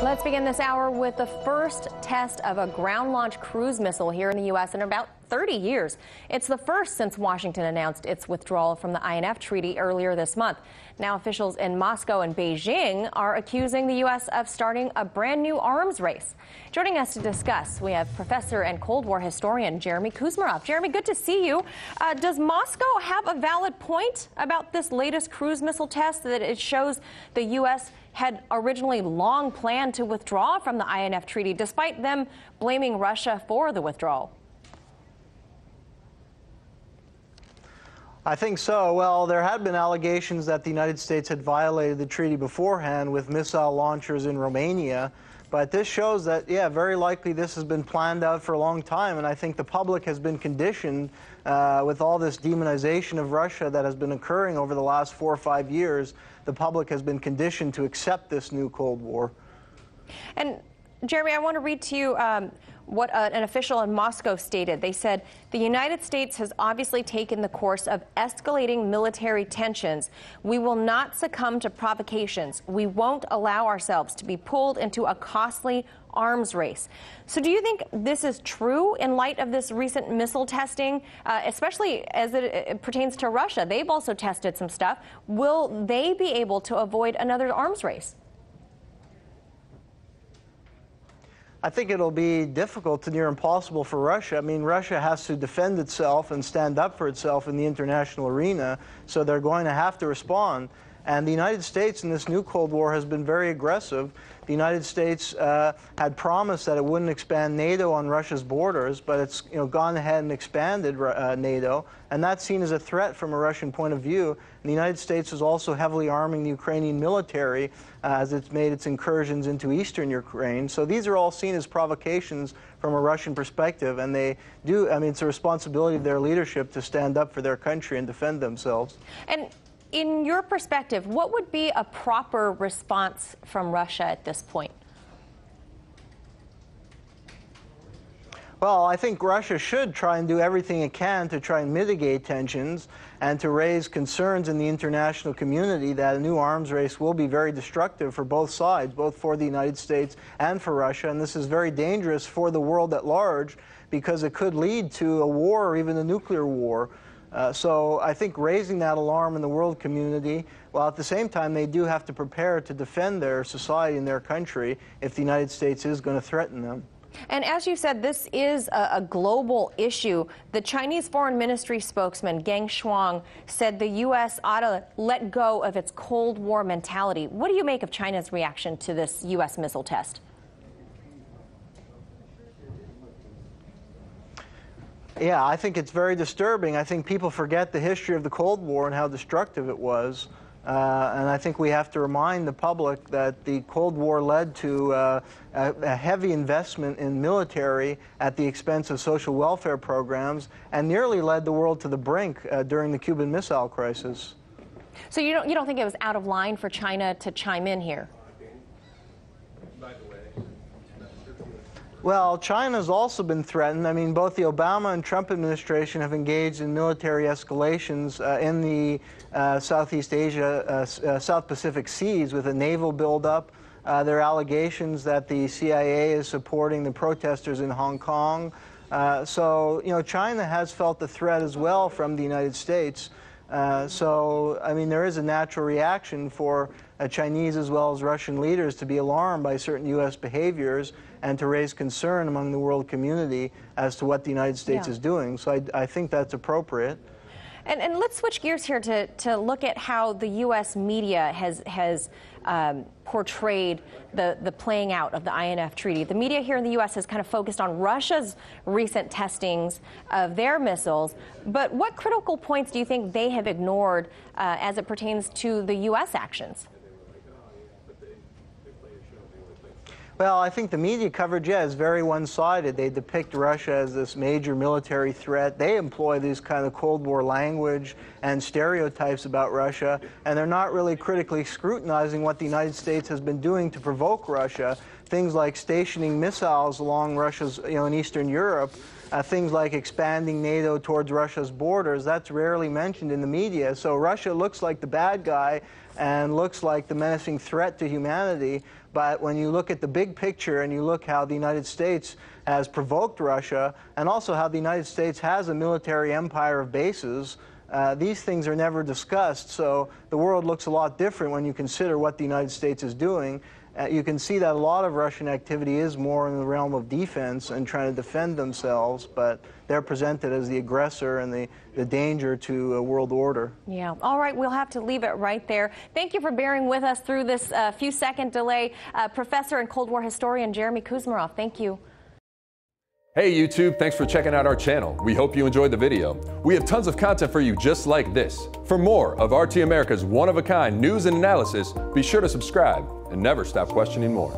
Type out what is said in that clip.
Let's begin this hour with the first test of a ground-launched cruise missile here in the U.S. in about 30 years. It's the first since Washington announced its withdrawal from the INF Treaty earlier this month. Now officials in Moscow and Beijing are accusing the U.S. of starting a brand new arms race. Joining us to discuss, we have professor and Cold War historian Jeremy Kuzmarov. Jeremy, good to see you. Does Moscow have a valid point about this latest cruise missile test, that it shows the U.S. had originally long planned to withdraw from the INF Treaty, despite them blaming Russia for the withdrawal? I think so. Well, there had been allegations that the United States had violated the treaty beforehand with missile launchers in Romania. But this shows that, yeah, very likely this has been planned out for a long time. And I think the public has been conditioned with all this demonization of Russia that has been occurring over the last 4 or 5 years. The public has been conditioned to accept this new Cold War. And Jeremy, I want to read to you what an official in Moscow stated. They said, the United States has obviously taken the course of escalating military tensions. We will not succumb to provocations. We won't allow ourselves to be pulled into a costly arms race. So do you think this is true in light of this recent missile testing, especially as it pertains to Russia? They've also tested some stuff. Will they be able to avoid another arms race? I think it'll be difficult to near impossible for Russia. I mean, Russia has to defend itself and stand up for itself in the international arena, so they're going to have to respond. And the United States in this new Cold War has been very aggressive. The United States had promised that it wouldn't expand NATO on Russia's borders, but it's gone ahead and expanded NATO, and that's seen as a threat from a Russian point of view. And the United States is also heavily arming the Ukrainian military as it's made its incursions into eastern Ukraine. So these are all seen as provocations from a Russian perspective, and they do, I mean, it's a responsibility of their leadership to stand up for their country and defend themselves. And in your perspective, what would be a proper response from Russia at this point? Well, I think Russia should try and do everything it can to try and mitigate tensions and to raise concerns in the international community that a new arms race will be very destructive for both sides, both for the United States and for Russia. And this is very dangerous for the world at large because it could lead to a war or even a nuclear war. So I think raising that alarm in the world community, while at the same time they do have to prepare to defend their society and their country if the United States is going to threaten them. And as you said, this is a global issue. The Chinese Foreign Ministry spokesman, Geng Shuang, said the U.S. ought to let go of its Cold War mentality. What do you make of China's reaction to this U.S. missile test? Yeah, I think it's very disturbing. I think people forget the history of the Cold War and how destructive it was. And I think we have to remind the public that the Cold War led to a heavy investment in military at the expense of social welfare programs and nearly led the world to the brink during the Cuban Missile Crisis. So you don't think it was out of line for China to chime in here? Well, China's also been threatened. I mean, both the Obama and Trump administration have engaged in military escalations in the Southeast Asia, South Pacific seas with a naval buildup. There are allegations that the CIA is supporting the protesters in Hong Kong. So, China has felt the threat as well from the United States. So, I mean, there is a natural reaction for Chinese as well as Russian leaders to be alarmed by certain U.S. behaviors and to raise concern among the world community as to what the United States is doing. So I think that's appropriate. And let's switch gears here to look at how the U.S. media has portrayed the playing out of the INF Treaty. The media here in the U.S. has kind of focused on Russia's recent testings of their missiles. But what critical points do you think they have ignored as it pertains to the U.S. actions? Well, I think the media coverage, is very one-sided. They depict Russia as this major military threat. They employ this kind of Cold War language and stereotypes about Russia, and they're not really critically scrutinizing what the United States has been doing to provoke Russia. Things like stationing missiles along Russia's, in Eastern Europe, things like expanding NATO towards Russia's borders, that's rarely mentioned in the media. So Russia looks like the bad guy and looks like the menacing threat to humanity, But when you look at the big picture and you look how the United States has provoked Russia, and also how the United States has a military empire of bases, these things are never discussed. So the world looks a lot different when you consider what the United States is doing. You can see that a lot of Russian activity is more in the realm of defense and trying to defend themselves, but they're presented as the aggressor and the danger to a world order. Yeah. All right. We'll have to leave it right there. Thank you for bearing with us through this few-second delay. Professor and Cold War historian Jeremy Kuzmarov, thank you. Hey YouTube, thanks for checking out our channel. We hope you enjoyed the video. We have tons of content for you just like this. For more of RT America's one-of-a-kind news and analysis, be sure to subscribe and never stop questioning more.